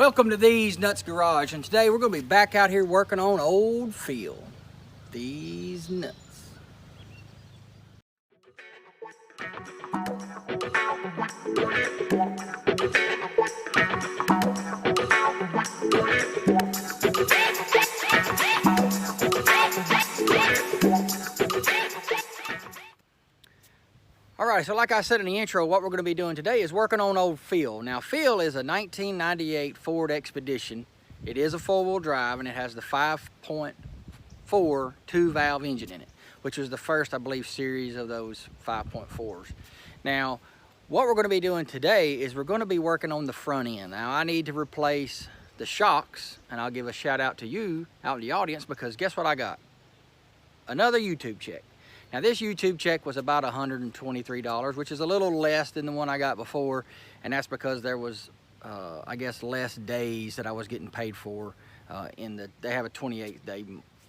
Welcome to These Nuts Garage, and today we're going to be back out here working on old Phil. These nuts. Alright, so like I said in the intro, what we're going to be doing today is working on old Phil. Now, Phil is a 1998 Ford Expedition. It is a four-wheel drive, and it has the 5.4 two-valve engine in it, which was the first, I believe, series of those 5.4s. Now, what we're going to be doing today is we're going to be working on the front end. Now, I need to replace the shocks, and I'll give a shout out to you out in the audience, because guess what I got? Another YouTube check. Now, this YouTube check was about $123, which is a little less than the one I got before, and that's because there was, I guess, less days that I was getting paid for. They have a 28-day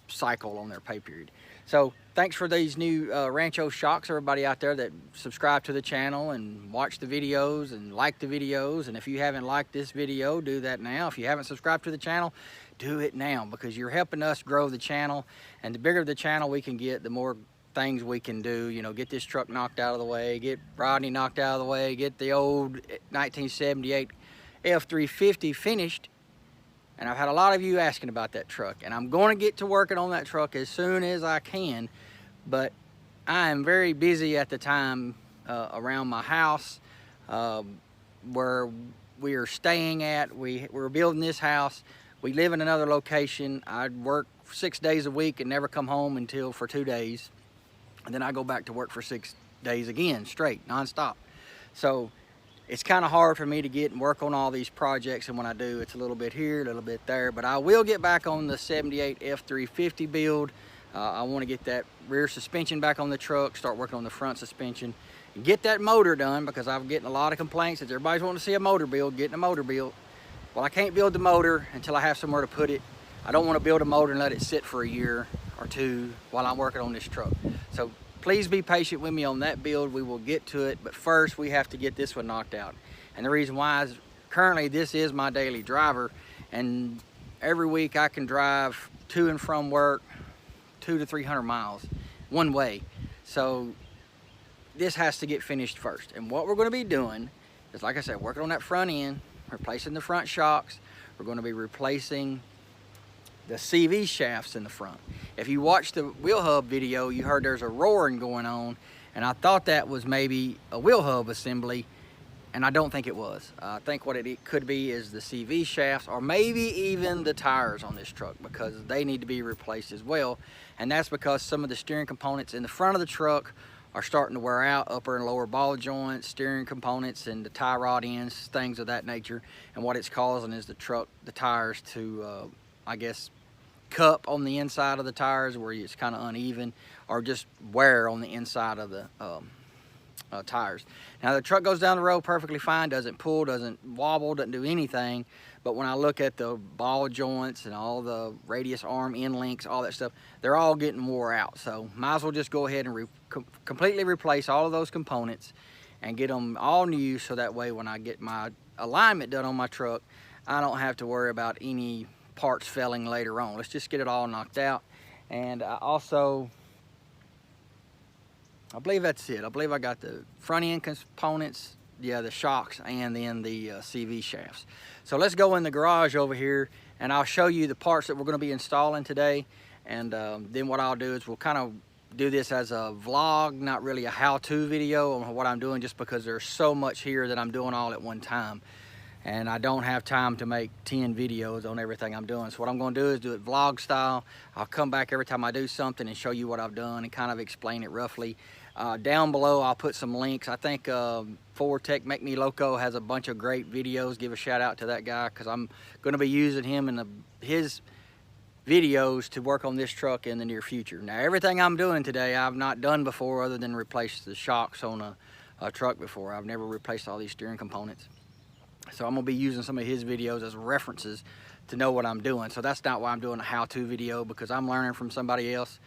cycle on their pay period. So, thanks for these new Rancho shocks, everybody out there that subscribe to the channel and watch the videos and like the videos. And if you haven't liked this video, do that now. If you haven't subscribed to the channel, do it now, because you're helping us grow the channel. And the bigger the channel we can get, the more things we can do, you know, get this truck knocked out of the way, get Rodney knocked out of the way, get the old 1978 F350 finished. And I've had a lot of you asking about that truck, and I'm going to get to working on that truck as soon as I can, but I am very busy at the time around my house where we are staying at. We're building this house. We live in another location. I work 6 days a week and never come home until for 2 days. And then I go back to work for 6 days again, straight, nonstop. So it's kind of hard for me to get and work on all these projects, and when I do, it's a little bit here, a little bit there. But I will get back on the 78 F350 build. I want to get that rear suspension back on the truck, start working on the front suspension, and get that motor done, because I'm getting a lot of complaints that everybody's wanting to see a motor build, getting a motor built. Well, I can't build the motor until I have somewhere to put it. I don't want to build a motor and let it sit for a year or two while I'm working on this truck. So please be patient with me on that build. We will get to it, but first we have to get this one knocked out. And the reason why is currently this is my daily driver, and every week I can drive to and from work 200 to 300 miles one way. So this has to get finished first. And what we're going to be doing is, like I said, working on that front end, replacing the front shocks. We're going to be replacing the CV shafts in the front. If you watched the wheel hub video, you heard there's a roaring going on, and I thought that was maybe a wheel hub assembly, and I don't think it was. I think what it could be is the CV shafts, or maybe even the tires on this truck, because they need to be replaced as well. And that's because some of the steering components in the front of the truck are starting to wear out, upper and lower ball joints, steering components, and the tie rod ends, things of that nature. And what it's causing is the tires to, I guess, cup on the inside of the tires where it's kind of uneven, or just wear on the inside of the tires. Now, the truck goes down the road perfectly fine, doesn't pull, doesn't wobble, doesn't do anything. But when I look at the ball joints and all the radius arm end links, all that stuff, they're all getting wore out. So might as well just go ahead and completely replace all of those components and get them all new, so that way when I get my alignment done on my truck, I don't have to worry about any parts failing later on. Let's just get it all knocked out. And I believe that's it. I believe I got the front end components, yeah, the shocks, and then the CV shafts. So let's go in the garage over here, and I'll show you the parts that we're going to be installing today. And then what I'll do is we'll kind of do this as a vlog, not really a how-to video on what I'm doing, just because there's so much here that I'm doing all at one time. And I don't have time to make 10 videos on everything I'm doing. So what I'm going to do is do it vlog style. I'll come back every time I do something and show you what I've done and kind of explain it roughly. Down below, I'll put some links. I think Ford Tech Make Me Loco has a bunch of great videos. Give a shout out to that guy, because I'm going to be using him in his videos to work on this truck in the near future. Now, everything I'm doing today I've not done before, other than replace the shocks on a truck before. I've never replaced all these steering components. So I'm going to be using some of his videos as references to know what I'm doing. So that's not why I'm doing a how-to video, because I'm learning from somebody else.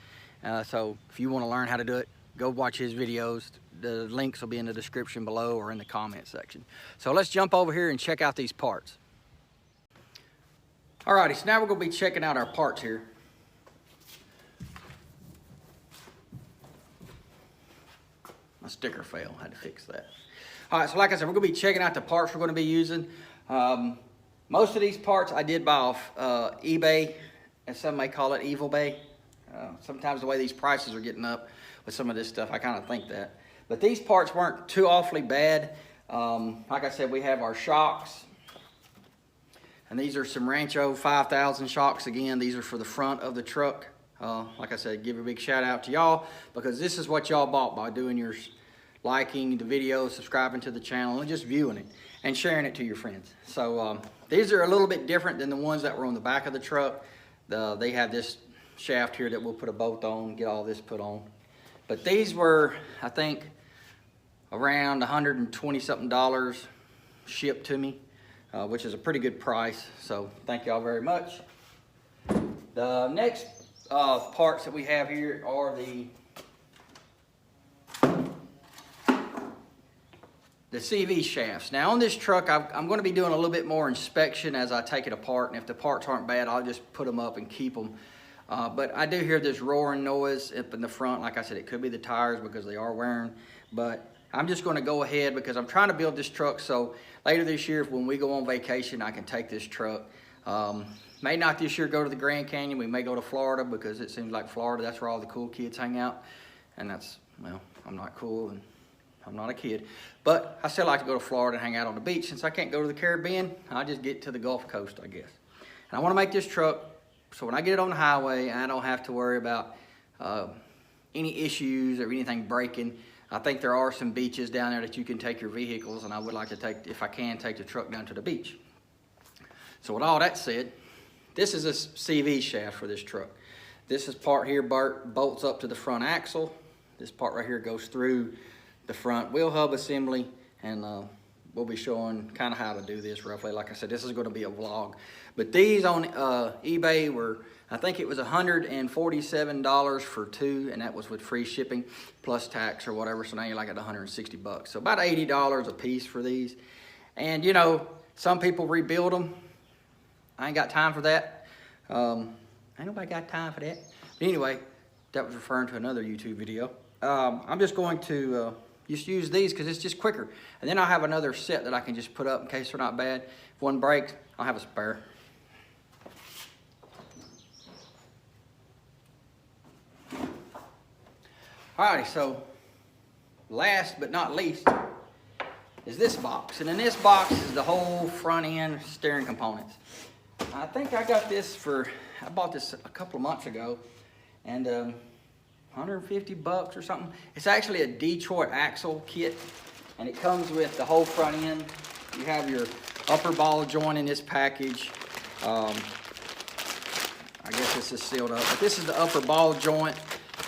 So if you want to learn how to do it, go watch his videos. The links will be in the description below or in the comment section. So let's jump over here and check out these parts. Alrighty, so now we're gonna be checking out our parts here. My sticker fell, had to fix that. All right, so like I said, we're gonna be checking out the parts we're gonna be using. Most of these parts I did buy off eBay, as some may call it, Evil Bay. Sometimes the way these prices are getting up with some of this stuff, I kind of think that. But these parts weren't too awfully bad. Like I said, we have our shocks. And these are some Rancho 5000 shocks. Again, these are for the front of the truck. Like I said, give a big shout out to y'all, because this is what y'all bought by doing your liking the video, subscribing to the channel, and just viewing it and sharing it to your friends. So these are a little bit different than the ones that were on the back of the truck. They have this shaft here that we'll put a bolt on, get all this put on. But these were, I think, around $120 something shipped to me, which is a pretty good price. So thank y'all very much. The next parts that we have here are the CV shafts. Now on this truck, I'm going to be doing a little bit more inspection as I take it apart, and if the parts aren't bad, I'll just put them up and keep them. But I do hear this roaring noise up in the front. Like I said, it could be the tires because they are wearing, but I'm just going to go ahead because I'm trying to build this truck so later this year, when we go on vacation, I can take this truck. May not this year go to the Grand Canyon. We may go to Florida because it seems like Florida, that's where all the cool kids hang out. And that's, well, I'm not cool and I'm not a kid. But I still like to go to Florida and hang out on the beach. Since I can't go to the Caribbean, I just get to the Gulf Coast, I guess. And I want to make this truck so when I get it on the highway, I don't have to worry about any issues or anything breaking. I think there are some beaches down there that you can take your vehicles, and I would like to take, if I can, take the truck down to the beach. So with all that said, this is a CV shaft for this truck. This is part here bolts up to the front axle. This part right here goes through the front wheel hub assembly, and we'll be showing kind of how to do this roughly. Like I said, this is going to be a vlog. But these on eBay were, I think it was $147 for two, and that was with free shipping plus tax or whatever. So now you're like at 160 bucks. So about $80 a piece for these. And you know, some people rebuild them. I ain't got time for that. Ain't nobody got time for that. But anyway, that was referring to another YouTube video. I'm just going to just use these because it's just quicker. And then I'll have another set that I can just put up in case they're not bad. If one breaks, I'll have a spare. Alrighty, so last but not least is this box. And in this box is the whole front end steering components. I think I got this I bought this a couple of months ago, and 150 bucks or something. It's actually a Detroit axle kit, and it comes with the whole front end. You have your upper ball joint in this package. I guess this is sealed up, but this is the upper ball joint.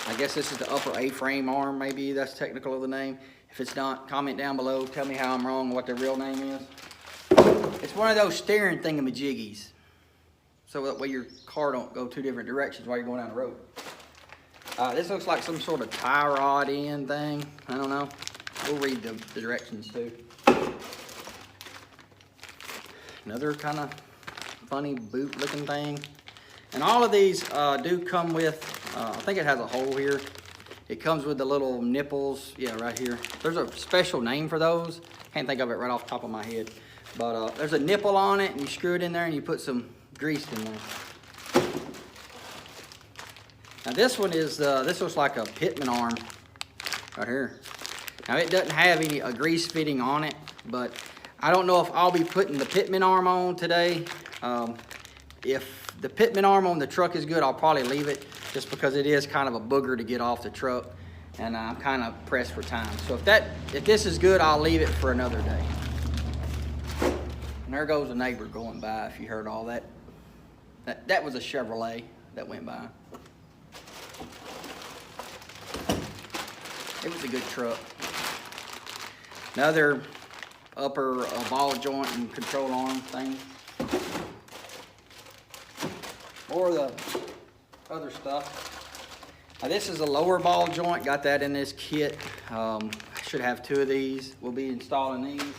I guess this is the upper A-frame arm, maybe that's technical of the name. If it's not, comment down below, tell me how I'm wrong, what the real name is. It's one of those steering thingamajiggies, so that way your car don't go two different directions while you're going down the road. This looks like some sort of tie rod end thing. I don't know. We'll read the directions too. Another kind of funny boot looking thing. And all of these do come with, I think it has a hole here. It comes with the little nipples, yeah, right here. There's a special name for those. Can't think of it right off the top of my head. But there's a nipple on it, and you screw it in there, and you put some grease in there. Now this one is, this looks like a pitman arm right here. Now it doesn't have a grease fitting on it, but I don't know if I'll be putting the pitman arm on today. If the pitman arm on the truck is good, I'll probably leave it just because it is kind of a booger to get off the truck, and I'm kind of pressed for time. So if this is good, I'll leave it for another day. And there goes a neighbor going by, if you heard all that. That was a Chevrolet that went by. It was a good truck. Another upper ball joint and control arm thing. More of the other stuff. Now this is a lower ball joint. Got that in this kit. I should have two of these. We'll be installing these.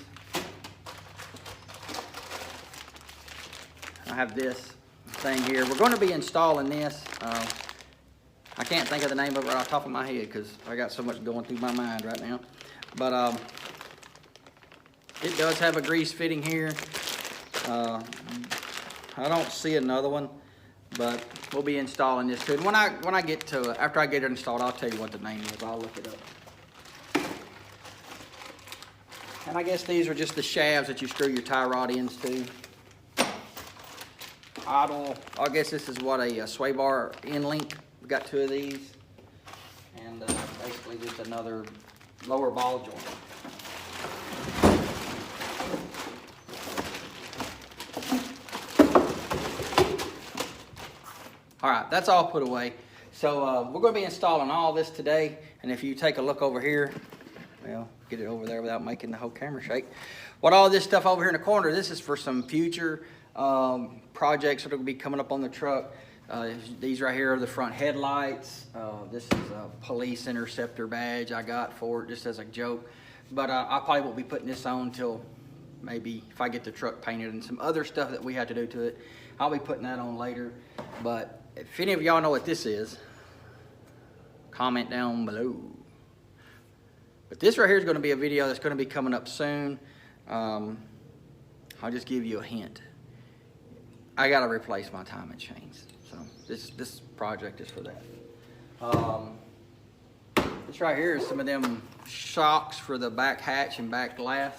I have this. thing here. We're going to be installing this. I can't think of the name of it right off the top of my head because I got so much going through my mind right now. But it does have a grease fitting here. I don't see another one, but we'll be installing this too. And when I get to it, after I get it installed, I'll tell you what the name is. I'll look it up. And I guess these are just the shafts that you screw your tie rod ends to. I guess this is what a sway bar end link. We got 2 of these, and basically just another lower ball joint. All right, that's all put away. So we're going to be installing all this today, and if you take a look over here, well, get it over there without making the whole camera shake. What all this stuff over here in the corner, this is for some future projects that will be coming up on the truck. These right here are the front headlights. This is a police interceptor badge I got for it just as a joke. But I probably won't be putting this on until maybe if I get the truck painted and some other stuff that we have to do to it. I'll be putting that on later. But if any of y'all know what this is, comment down below. But this right here is going to be a video that's going to be coming up soon. I'll just give you a hint. I got to replace my timing chains. So this project is for that. This right here is some of them shocks for the back hatch and back glass.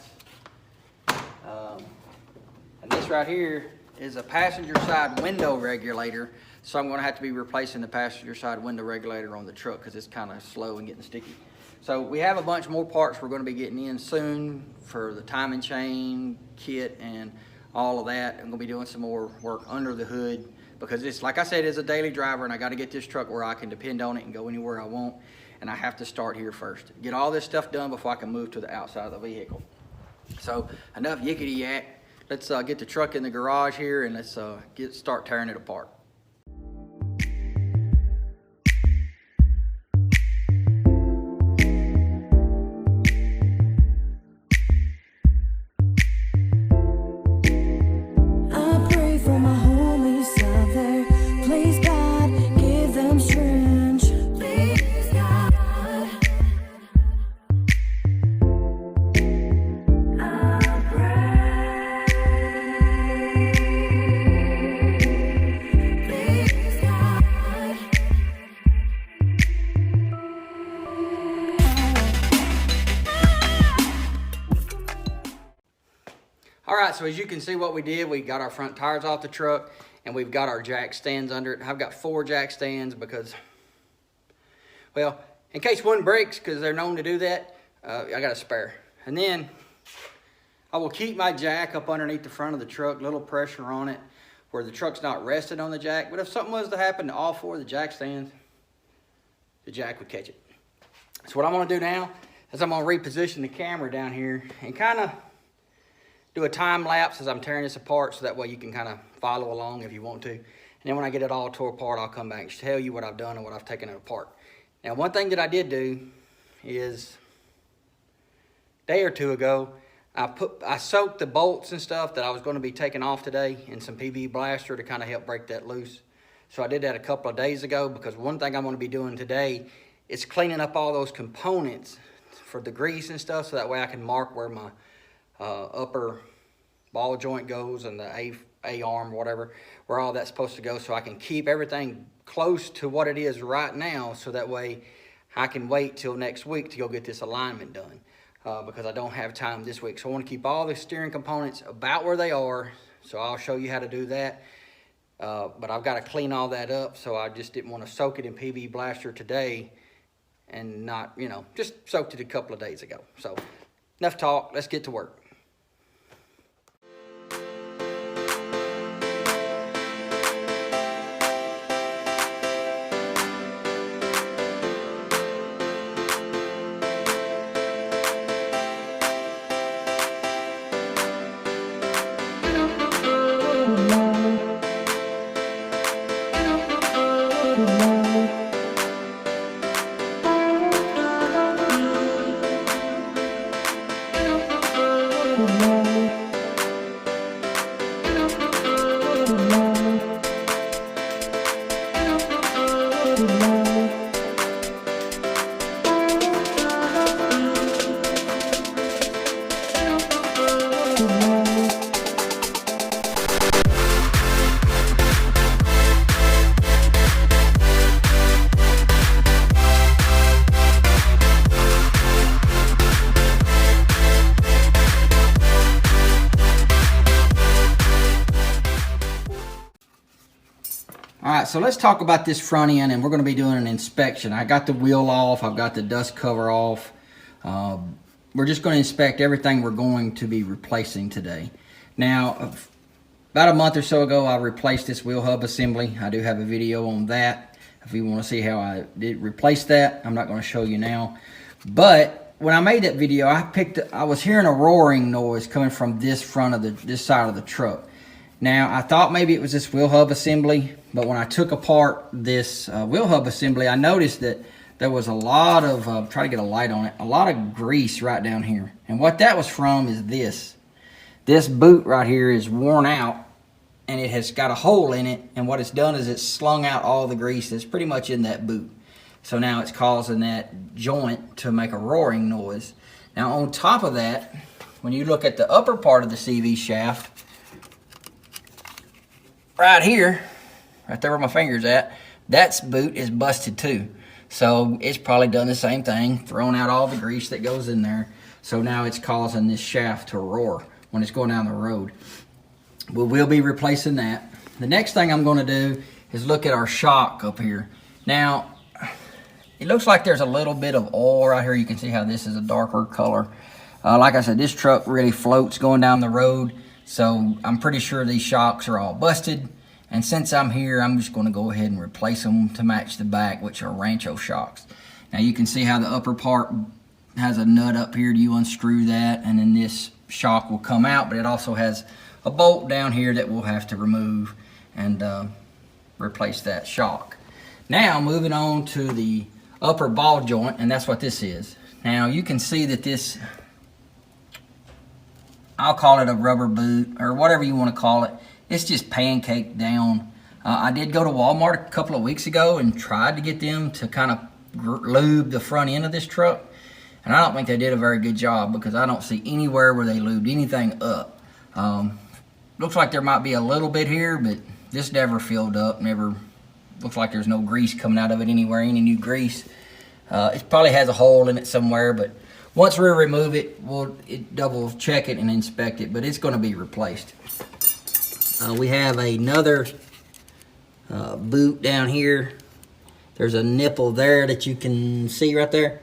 And this right here is a passenger side window regulator. So I'm going to have to be replacing the passenger side window regulator on the truck because it's kind of slow and getting sticky. So we have a bunch more parts we're going to be getting in soon for the timing chain kit and all of that. I'm going to be doing some more work under the hood because it's, like I said, it's a daily driver, and I got to get this truck where I can depend on it and go anywhere I want. And I have to start here first. Get all this stuff done before I can move to the outside of the vehicle. So enough yickety yak. Let's get the truck in the garage here and let's start tearing it apart. Alright, so as you can see what we did, we got our front tires off the truck and we've got our jack stands under it. I've got 4 jack stands because, well, in case one breaks, because they're known to do that, I got a spare. And then I will keep my jack up underneath the front of the truck, little pressure on it where the truck's not rested on the jack. But if something was to happen to all 4 of the jack stands, the jack would catch it. So what I'm going to do now is I'm going to reposition the camera down here and kind of do a time lapse as I'm tearing this apart so that way you can kind of follow along if you want to. And then when I get it all tore apart, I'll come back and tell you what I've done and what I've taken it apart. Now, one thing that I did do is a day or 2 ago, I soaked the bolts and stuff that I was going to be taking off today in some PB Blaster to kind of help break that loose. So I did that a couple of days ago because one thing I'm going to be doing today is cleaning up all those components for the grease and stuff so that way I can mark where my upper ball joint goes and the A-arm, whatever, where all that's supposed to go, so I can keep everything close to what it is right now so that way I can wait till next week to go get this alignment done because I don't have time this week. So I want to keep all the steering components about where they are, so I'll show you how to do that. But I've got to clean all that up, so I just didn't want to soak it in PB Blaster today and not, you know, just soaked it a couple of days ago. So enough talk, let's get to work. right, so let's talk about this front end, and we're going to be doing an inspection. I got the wheel off, I've got the dust cover off. We're just going to inspect everything we're going to be replacing today. Now, about a month or so ago, I replaced this wheel hub assembly. I do have a video on that. If you want to see how I did replace that, I'm not going to show you now. But when I made that video, I was hearing a roaring noise coming from this side of the truck. Now, I thought maybe it was this wheel hub assembly, but when I took apart this wheel hub assembly, I noticed that there was a lot of, try to get a light on it, a lot of grease right down here. And what that was from is this. This boot right here is worn out, and it has got a hole in it, and what it's done is it's slung out all the grease that's pretty much in that boot. So now it's causing that joint to make a roaring noise. Now on top of that, when you look at the upper part of the CV shaft, right here, right there where my finger's at, that boot is busted too. So it's probably done the same thing, thrown out all the grease that goes in there. So now it's causing this shaft to roar when it's going down the road. We'll be replacing that. The next thing I'm going to do is look at our shock up here. Now, it looks like there's a little bit of oil right here. You can see how this is a darker color. Like I said, this truck really floats going down the road. So I'm pretty sure these shocks are all busted. And since I'm here, I'm just going to go ahead and replace them to match the back, which are Rancho shocks. Now you can see how the upper part has a nut up here. You unscrew that, and then this shock will come out, but it also has a bolt down here that we'll have to remove and replace that shock. Now moving on to the upper ball joint, and that's what this is. Now you can see that this, I'll call it a rubber boot or whatever you want to call it. It's just pancaked down. I did go to Walmart a couple of weeks ago and tried to get them to kind of lube the front end of this truck. And I don't think they did a very good job because I don't see anywhere where they lubed anything up. Looks like there might be a little bit here, but this never filled up. Never looks like there's no grease coming out of it anywhere, any new grease. It probably has a hole in it somewhere, but once we remove it, we'll double check it and inspect it, but it's going to be replaced. We have another boot down here. There's a nipple there that you can see right there,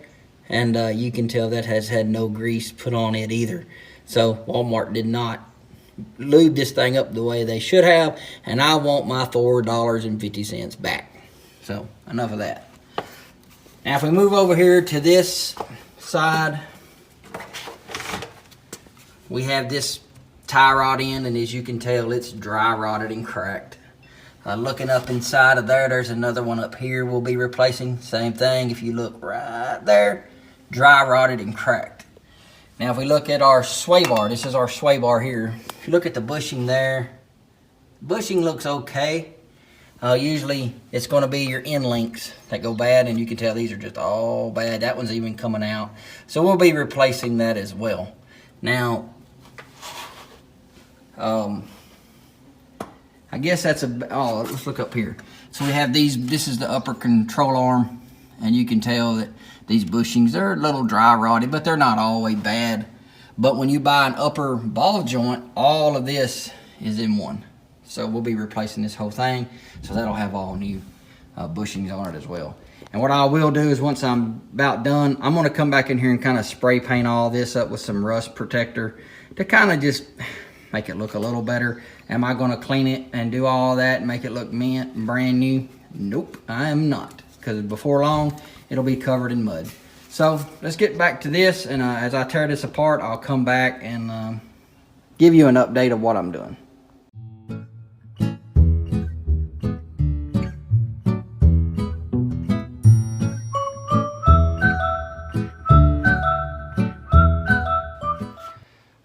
and you can tell that has had no grease put on it either. So Walmart did not lube this thing up the way they should have, and I want my $4.50 back. So enough of that. Now if we move over here to this side, we have this tie rod end, and as you can tell, it's dry rotted and cracked. Looking up inside of there, there's another one up here we'll be replacing. Same thing, if you look right there, dry rotted and cracked. Now if we look at our sway bar, this is our sway bar here. If you look at the bushing there, bushing looks okay. Usually it's going to be your end links that go bad, and you can tell these are just all bad. That one's even coming out. So we'll be replacing that as well. Now, I guess that's let's look up here. So we have these, this is the upper control arm, and you can tell that these bushings, they're a little dry rotted, but they're not all the way bad. But when you buy an upper ball joint, all of this is in one. So we'll be replacing this whole thing, so that'll have all new bushings on it as well. And what I will do is once I'm about done, I'm gonna come back in here and kind of spray paint all this up with some rust protector to kind of just make it look a little better. Am I gonna clean it and do all that and make it look mint and brand new? Nope, I am not, because before long, it'll be covered in mud. So let's get back to this, and as I tear this apart, I'll come back and give you an update of what I'm doing.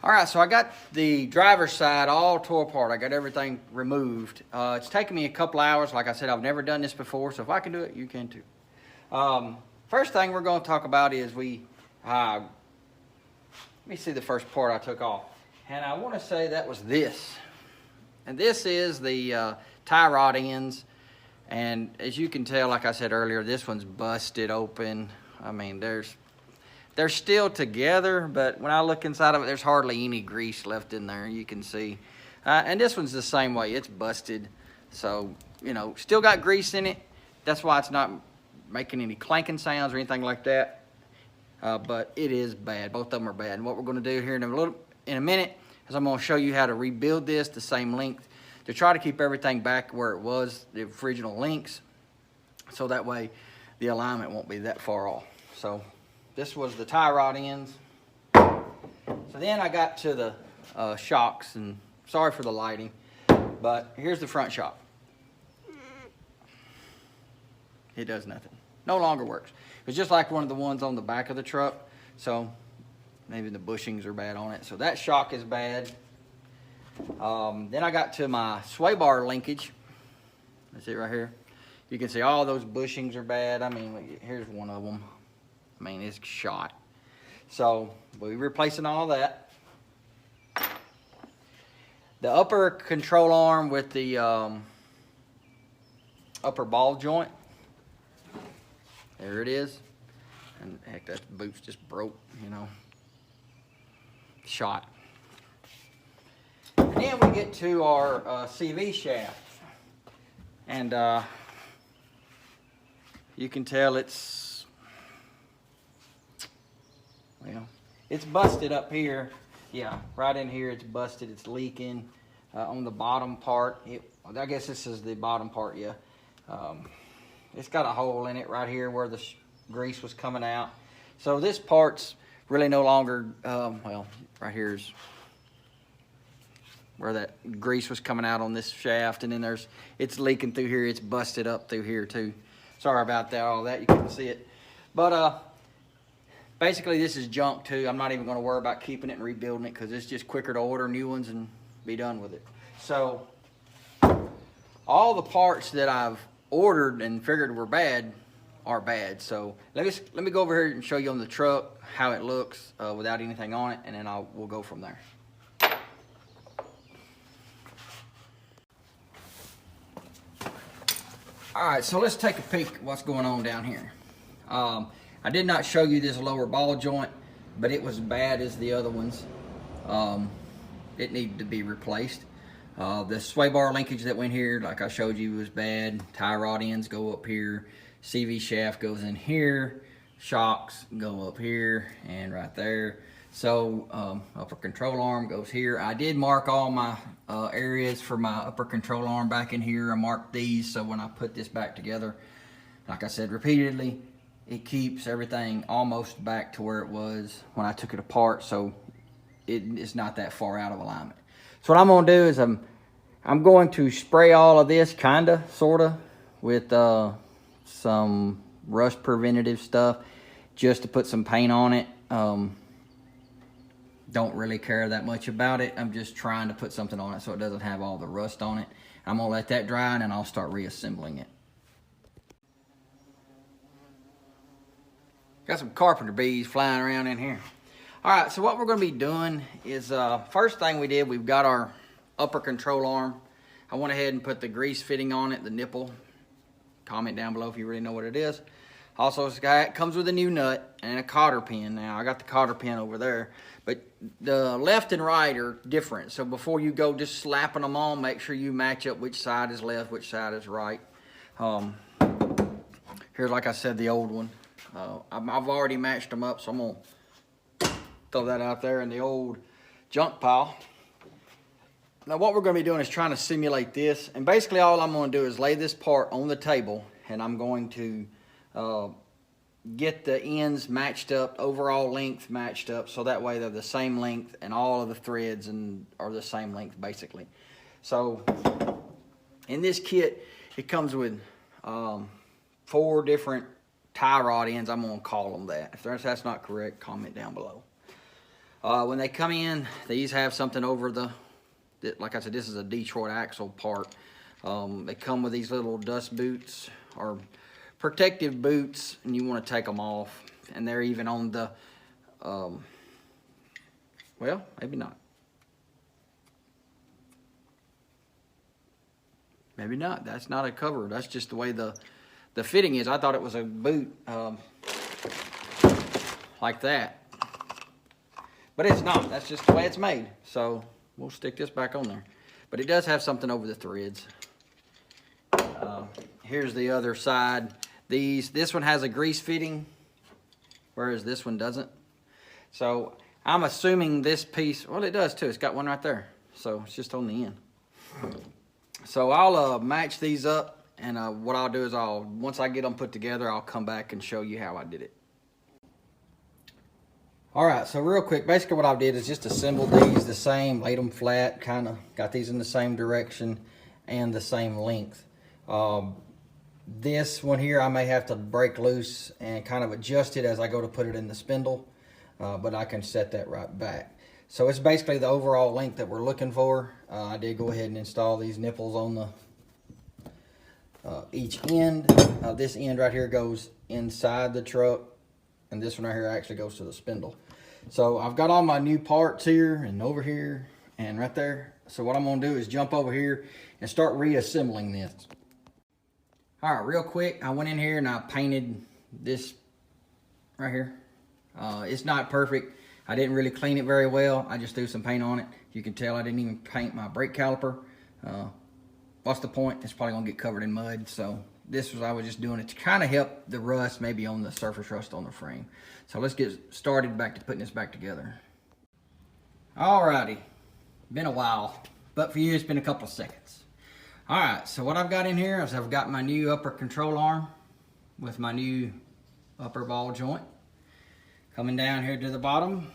All right, so I got the driver's side all tore apart. I got everything removed. It's taken me a couple hours. Like I said, I've never done this before, so if I can do it, you can too. First thing we're going to talk about is let me see the first part I took off. And I want to say that was this. And this is the tie rod ends. And as you can tell, like I said earlier, this one's busted open. I mean, they're still together, but when I look inside of it, there's hardly any grease left in there, you can see. And this one's the same way, it's busted. So, you know, still got grease in it. That's why it's not making any clanking sounds or anything like that. But it is bad. Both of them are bad. And what we're going to do here in a minute is I'm going to show you how to rebuild this the same length to try to keep everything back where it was, the original lengths, so that way the alignment won't be that far off. So this was the tie rod ends. So then I got to the shocks, and sorry for the lighting, but here's the front shock. It does nothing. No longer works. It's just like one of the ones on the back of the truck, so maybe the bushings are bad on it. So that shock is bad. Then I got to my sway bar linkage. That's it right here. You can see all those bushings are bad. I mean, here's one of them. I mean, it's shot. So we're replacing all that. The upper control arm with the upper ball joint. There it is. And heck, that boot's just broke, you know. Shot. And then we get to our CV shaft. And you can tell it's, well, it's busted up here. Yeah, right in here it's busted. It's leaking on the bottom part. I guess this is the bottom part, yeah. It's got a hole in it right here where the grease was coming out. So this part's really no longer, well, right here's where that grease was coming out on this shaft, and then it's leaking through here. It's busted up through here too. Sorry about that, all that, you couldn't see it. But basically this is junk too. I'm not even gonna worry about keeping it and rebuilding it because it's just quicker to order new ones and be done with it. So all the parts that I've ordered and figured were bad are bad. So let me go over here and show you on the truck how it looks without anything on it, and then we'll go from there. All right, so let's take a peek at what's going on down here. I did not show you this lower ball joint, but it was as bad as the other ones. It needed to be replaced. The sway bar linkage that went here, like I showed you, was bad. Tie rod ends go up here. CV shaft goes in here. Shocks go up here and right there. So upper control arm goes here. I did mark all my areas for my upper control arm back in here. I marked these so when I put this back together, like I said repeatedly, it keeps everything almost back to where it was when I took it apart, so it's not that far out of alignment. So what I'm gonna do is I'm going to spray all of this kinda, sorta, with some rust preventative stuff just to put some paint on it. Don't really care that much about it. I'm just trying to put something on it so it doesn't have all the rust on it. I'm gonna let that dry and then I'll start reassembling it. Got some carpenter bees flying around in here. All right, so what we're gonna be doing is, first thing we did, we've got our upper control arm. I went ahead and put the grease fitting on it, the nipple. Comment down below if you really know what it is. Also, it comes with a new nut and a cotter pin. Now, I got the cotter pin over there, but the left and right are different. So before you go just slapping them on, make sure you match up which side is left, which side is right. Here's, like I said, the old one. I've already matched them up, so I'm gonna throw that out there in the old junk pile. Now what we're gonna be doing is trying to simulate this, and basically all I'm gonna do is lay this part on the table, and I'm going to get the ends matched up, overall length matched up, so that way they're the same length and all of the threads are the same length basically. So in this kit, it comes with 4 different tie rod ends. I'm gonna call them that. If that's not correct, comment down below. When they come in, these have something over like I said, this is a Detroit axle part. They come with these little dust boots or protective boots, and you want to take them off, and they're even on the well, maybe not, that's not a cover, that's just the way the fitting is. I thought it was a boot like that, but it's not. That's just the way it's made. So we'll stick this back on there, but it does have something over the threads. here's the other side. This one has a grease fitting, whereas this one doesn't. So I'm assuming this piece, well, it does too. It's got one right there. So it's just on the end. So I'll match these up, and what I'll do is once I get them put together, I'll come back and show you how I did it. All right, so real quick, basically what I did is just assembled these the same, laid them flat, kind of got these in the same direction and the same length. This one here I may have to break loose and kind of adjust it as I go to put it in the spindle, but I can set that right back. So it's basically the overall length that we're looking for. I did go ahead and install these nipples on the each end. This end right here goes inside the truck, and this one right here actually goes to the spindle. So I've got all my new parts here and over here and right there. So what I'm gonna do is jump over here and start reassembling this. All right, real quick, I went in here and I painted this right here. It's not perfect. I didn't really clean it very well. I just threw some paint on it. You can tell I didn't even paint my brake caliper. What's the point? It's probably gonna get covered in mud. So I was just doing it to kind of help the rust, maybe on the surface rust on the frame. So let's get started back to putting this back together. Alrighty, been a while, but for you it's been a couple of seconds. All right, so what I've got in here is I've got my new upper control arm with my new upper ball joint. Coming down here to the bottom,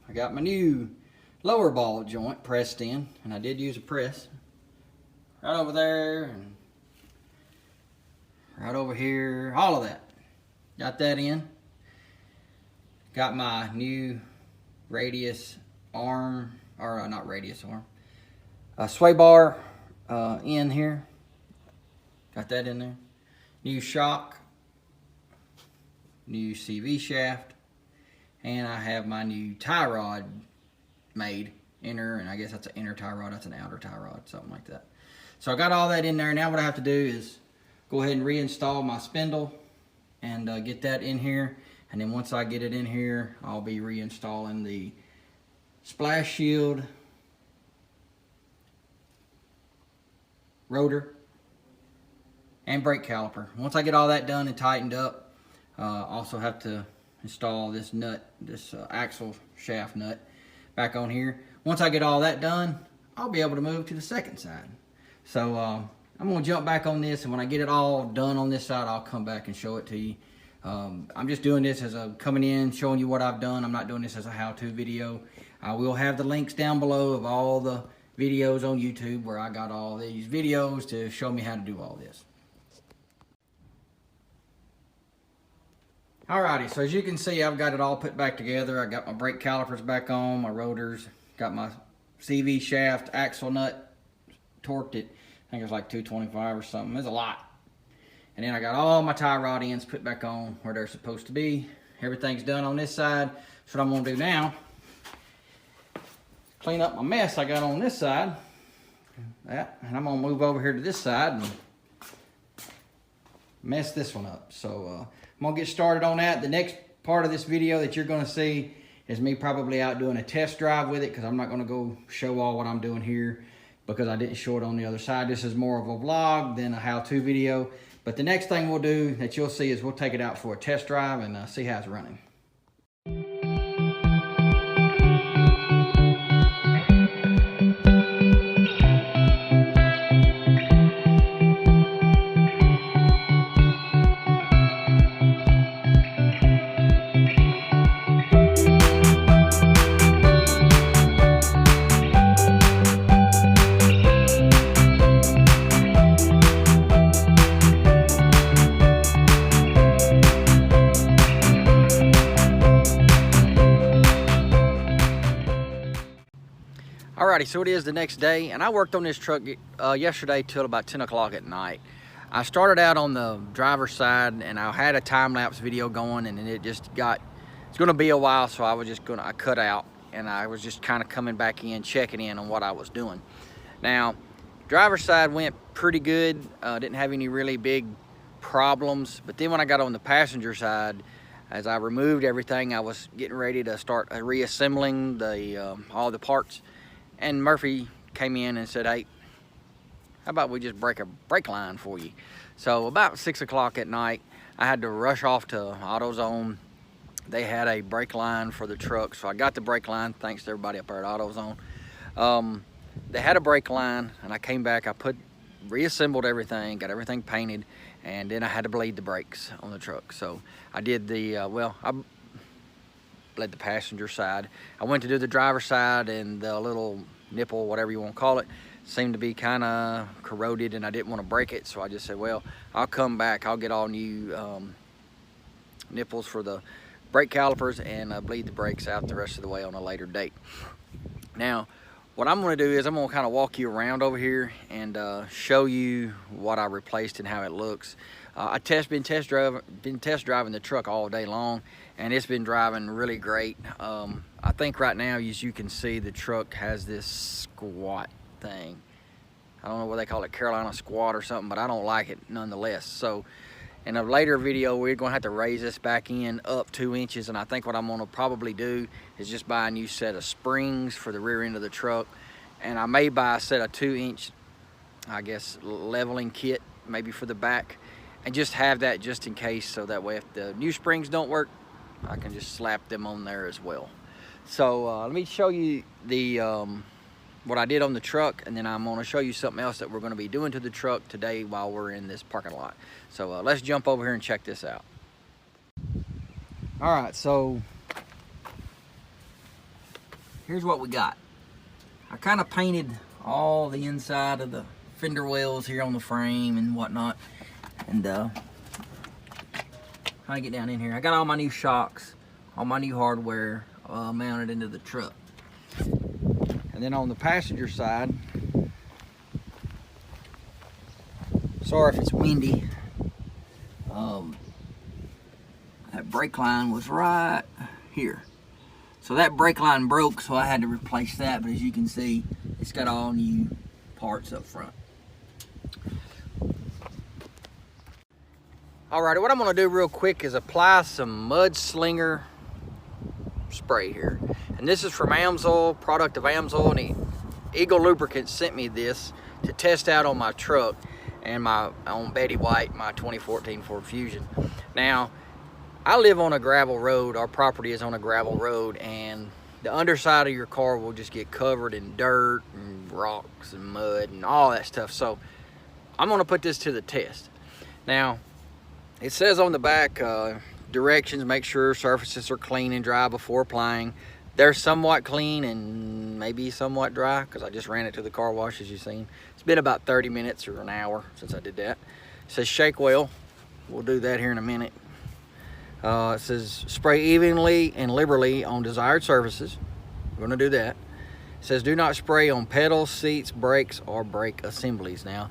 I got my new lower ball joint pressed in, and I did use a press. Right over there, and right over here, all of that. Got that in. Got my new radius arm, or not radius arm, sway bar in here. Got that in there. New shock, new CV shaft, and I have my new tie rod made. Inner, and I guess that's an inner tie rod, that's an outer tie rod, something like that. So I got all that in there. Now what I have to do is go ahead and reinstall my spindle and get that in here. And then once I get it in here, I'll be reinstalling the splash shield, rotor, and brake caliper. Once I get all that done and tightened up, also have to install this nut, this axle shaft nut back on here. Once I get all that done, I'll be able to move to the second side. So I'm gonna jump back on this, and when I get it all done on this side, I'll come back and show it to you. I'm just doing this as I'm coming in, showing you what I've done. I'm not doing this as a how-to video. I will have the links down below of all the videos on YouTube where I got all these videos to show me how to do all this. Alrighty, so as you can see, I've got it all put back together. I got my brake calipers back on, my rotors, got my CV shaft, axle nut, torqued it. I think it was like 225 or something. It's a lot. And then I got all my tie rod ends put back on where they're supposed to be. Everything's done on this side. So what I'm gonna do now, clean up my mess I got on this side. And I'm gonna move over here to this side and mess this one up. So I'm gonna get started on that. The next part of this video that you're gonna see is me probably out doing a test drive with it, because I'm not gonna go show all what I'm doing here because I didn't show it on the other side. This is more of a vlog than a how-to video. But the next thing we'll do that you'll see is we'll take it out for a test drive and see how it's running. Alrighty, so it is the next day, and I worked on this truck yesterday till about 10 o'clock at night. I started out on the driver's side, and I had a time-lapse video going, and then it just got, it's gonna be a while, so I cut out, and I was just kind of coming back in, checking in on what I was doing. Now, driver's side went pretty good, didn't have any really big problems, but then when I got on the passenger side, as I removed everything, I was getting ready to start reassembling all the parts. And Murphy came in and said, hey, how about we just break a brake line for you? So about 6 o'clock at night, I had to rush off to AutoZone. They had a brake line for the truck, so I got the brake line, thanks to everybody up there at AutoZone. They had a brake line, and I came back, I reassembled everything, got everything painted, and then I had to bleed the brakes on the truck. So I did I bled the passenger side. I went to do the driver's side, and the little nipple, whatever you want to call it, seemed to be kind of corroded, and I didn't want to break it. So I just said, well, I'll come back, I'll get all new nipples for the brake calipers and bleed the brakes out the rest of the way on a later date. Now, what I'm going to do is I'm going to kind of walk you around over here and show you what I replaced and how it looks. I've been test driving the truck all day long, and it's been driving really great. I think right now, as you can see, the truck has this squat thing. I don't know what they call it, Carolina squat or something, but I don't like it nonetheless. So in a later video, we're going to have to raise this back in up 2 inches, and I think what I'm going to probably do is just buy a new set of springs for the rear end of the truck, and I may buy a set of 2-inch, I guess, leveling kit maybe for the back, and just have that just in case, so that way if the new springs don't work, I can just slap them on there as well. So let me show you the what I did on the truck, and then I'm going to show you something else that we're going to be doing to the truck today while we're in this parking lot. So let's jump over here and check this out. All right, so here's what we got. I kind of painted all the inside of the fender wells here on the frame and whatnot, and how to get down in here. I got all my new shocks, all my new hardware mounted into the truck. And then on the passenger side, sorry if it's windy, that brake line was right here. So that brake line broke, so I had to replace that, but as you can see, it's got all new parts up front. Alrighty, what I'm gonna do real quick is apply some mud Slinger spray here. And this is from AMSOIL, product of AMSOIL, and Eagle Lubricants sent me this to test out on my truck and on Betty White, my 2014 Ford Fusion. Now, I live on a gravel road. Our property is on a gravel road, and the underside of your car will just get covered in dirt and rocks and mud and all that stuff. So I'm gonna put this to the test. Now, it says on the back, directions, make sure surfaces are clean and dry before applying. They're somewhat clean and maybe somewhat dry because I just ran it to the car wash, as you've seen. It's been about 30 minutes or an hour since I did that. It says shake well. We'll do that here in a minute. It says spray evenly and liberally on desired surfaces. We're going to do that. It says do not spray on pedals, seats, brakes, or brake assemblies. Now,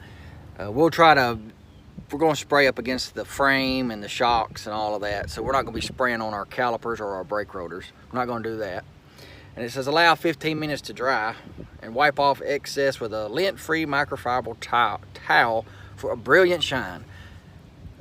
we're going to spray up against the frame and the shocks and all of that. So we're not going to be spraying on our calipers or our brake rotors. We're not going to do that. And it says allow 15 minutes to dry and wipe off excess with a lint-free microfiber towel for a brilliant shine.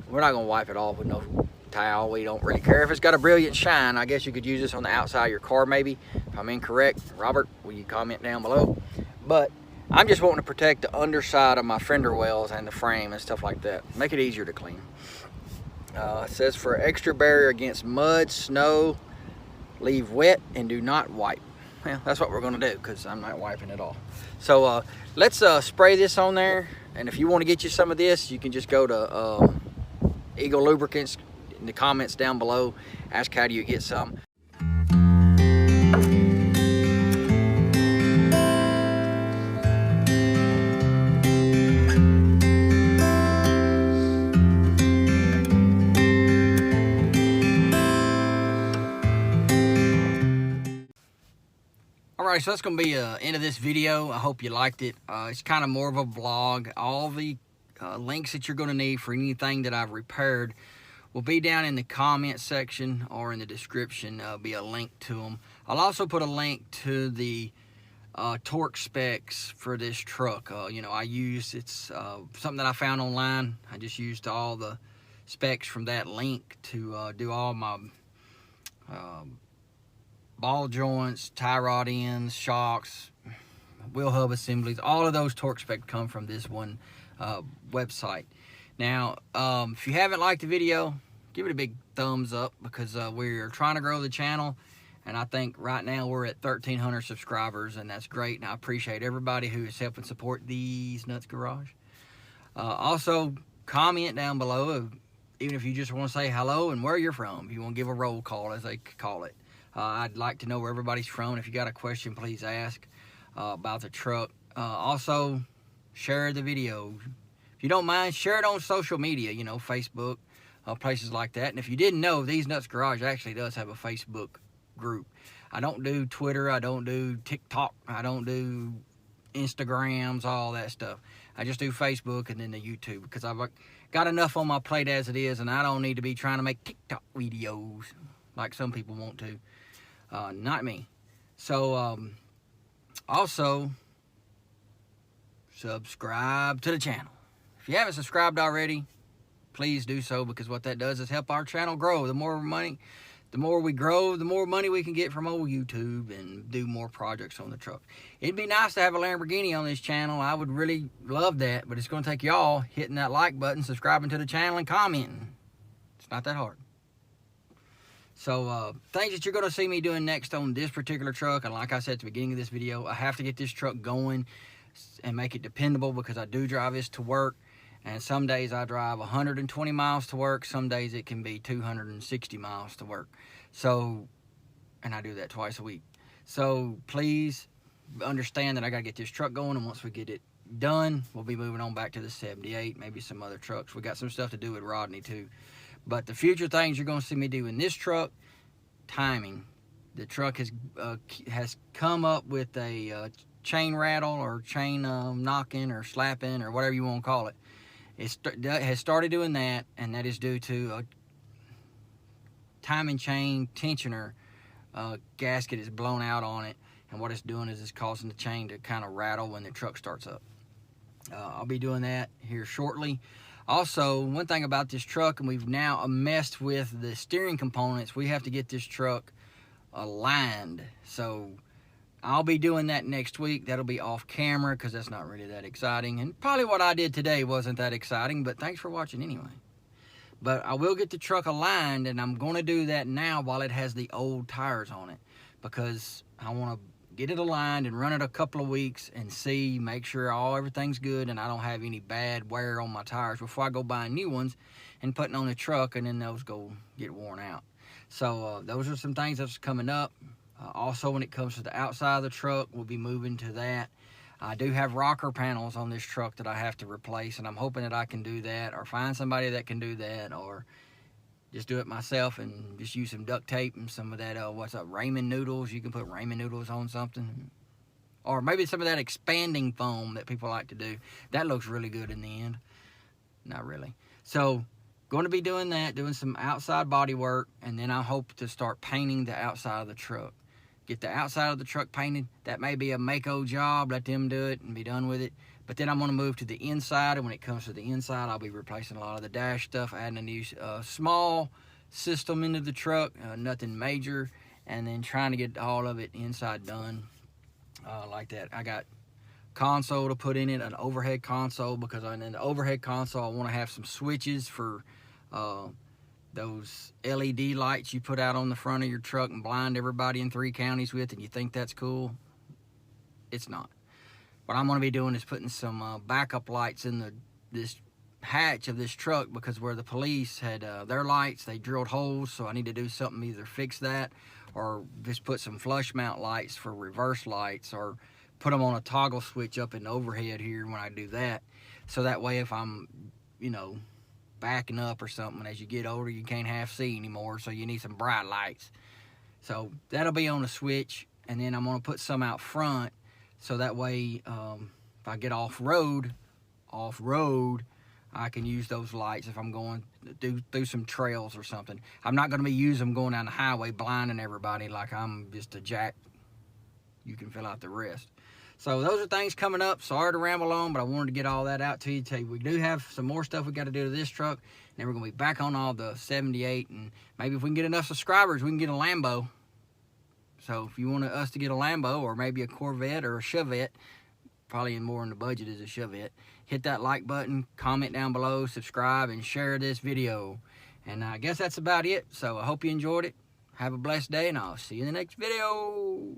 We're not going to wipe it off with no towel. We don't really care if it's got a brilliant shine. I guess you could use this on the outside of your car maybe. If I'm incorrect, Robert, will you comment down below? But I'm just wanting to protect the underside of my fender wells and the frame and stuff like that. Make it easier to clean. It says for extra barrier against mud, snow, leave wet and do not wipe. Well, that's what we're going to do because I'm not wiping it off. So let's spray this on there. And if you want to get you some of this, you can just go to Eagle Lubricants in the comments down below. Ask how do you get some. Alright, so that's going to be the end of this video. I hope you liked it. It's kind of more of a vlog. All the links that you're going to need for anything that I've repaired will be down in the comment section or in the description. Be a link to them. I'll also put a link to the torque specs for this truck. It's something that I found online. I just used all the specs from that link to do all my ball joints, tie rod ends, shocks, wheel hub assemblies. All of those torque specs come from this one website. Now, if you haven't liked the video, give it a big thumbs up, because we're trying to grow the channel. And I think right now we're at 1,300 subscribers, and that's great. And I appreciate everybody who is helping support These Nuts Garage. Also, comment down below, even if you just want to say hello and where you're from. If you want to give a roll call, as they call it. I'd like to know where everybody's from. If you got a question, please ask about the truck. Also, share the video. If you don't mind, share it on social media, you know, Facebook, places like that. And if you didn't know, These Nuts Garage actually does have a Facebook group. I don't do Twitter, I don't do TikTok, I don't do Instagrams, all that stuff. I just do Facebook and then the YouTube, because I've got enough on my plate as it is, and I don't need to be trying to make TikTok videos like some people want to. Not me. So also subscribe to the channel. If you haven't subscribed already, please do so, because what that does is help our channel grow. The more we grow, the more money we can get from old YouTube and do more projects on the truck. It'd be nice to have a Lamborghini on this channel. I would really love that, but it's going to take y'all hitting that like button, subscribing to the channel, and commenting. It's not that hard. So, things that you're going to see me doing next on this particular truck, and like I said at the beginning of this video, I have to get this truck going and make it dependable, because I do drive this to work. And some days I drive 120 miles to work. Some days it can be 260 miles to work. So, and I do that twice a week. So please understand that I got to get this truck going. And once we get it done, we'll be moving on back to the 78, maybe some other trucks. We got some stuff to do with Rodney too. But the future things you're going to see me do in this truck, timing. The truck has come up with a chain rattle, or chain knocking, or slapping, or whatever you want to call it. It has started doing that, and that is due to a timing chain tensioner gasket is blown out on it, and what it's doing is it's causing the chain to kind of rattle when the truck starts up. I'll be doing that here shortly. Also, one thing about this truck, and we've now messed with the steering components, we have to get this truck aligned. So I'll be doing that next week. That'll be off camera, because that's not really that exciting. And probably what I did today wasn't that exciting, but thanks for watching anyway. But I will get the truck aligned, and I'm going to do that now while it has the old tires on it, because I want to get it aligned and run it a couple of weeks and see, make sure everything's good and I don't have any bad wear on my tires before I go buying new ones and putting on the truck, and then those go get worn out. So those are some things that's coming up. Also, when it comes to the outside of the truck, we'll be moving to that. I do have rocker panels on this truck that I have to replace, and I'm hoping that I can do that, or find somebody that can do that, or just do it myself and just use some duct tape and some of that, ramen noodles. You can put ramen noodles on something. Or maybe some of that expanding foam that people like to do. That looks really good in the end. Not really. So, going to be doing that, doing some outside body work, and then I hope to start painting the outside of the truck. Get the outside of the truck painted. That may be a Mako job. Let them do it and be done with it. But then I'm going to move to the inside, and when it comes to the inside, I'll be replacing a lot of the dash stuff, adding a new small system into the truck, nothing major, and then trying to get all of it inside done like that. I got console to put in it, an overhead console, because in the overhead console I want to have some switches for those LED lights you put out on the front of your truck and blind everybody in 3 counties with, and you think that's cool. It's not. What I'm going to be doing is putting some backup lights in this hatch of this truck, because where the police had their lights, they drilled holes, so I need to do something, either fix that or just put some flush mount lights for reverse lights, or put them on a toggle switch up in the overhead here when I do that. So that way if I'm, backing up or something, as you get older you can't half see anymore, so you need some bright lights. So that'll be on a switch, and then I'm going to put some out front, so that way if I get off-road, I can use those lights if I'm going through some trails or something. I'm not going to be using them going down the highway blinding everybody like I'm just a jack. You can fill out the rest. So those are things coming up. Sorry to ramble on, but I wanted to get all that out to you. Tell you we do have some more stuff we got to do to this truck. And then we're going to be back on all the 78. And maybe if we can get enough subscribers, we can get a Lambo. So if you want us to get a Lambo, or maybe a Corvette or a Chevette, probably more in the budget is a Chevette, hit that like button, comment down below, subscribe, and share this video. And I guess that's about it. So I hope you enjoyed it. Have a blessed day, and I'll see you in the next video.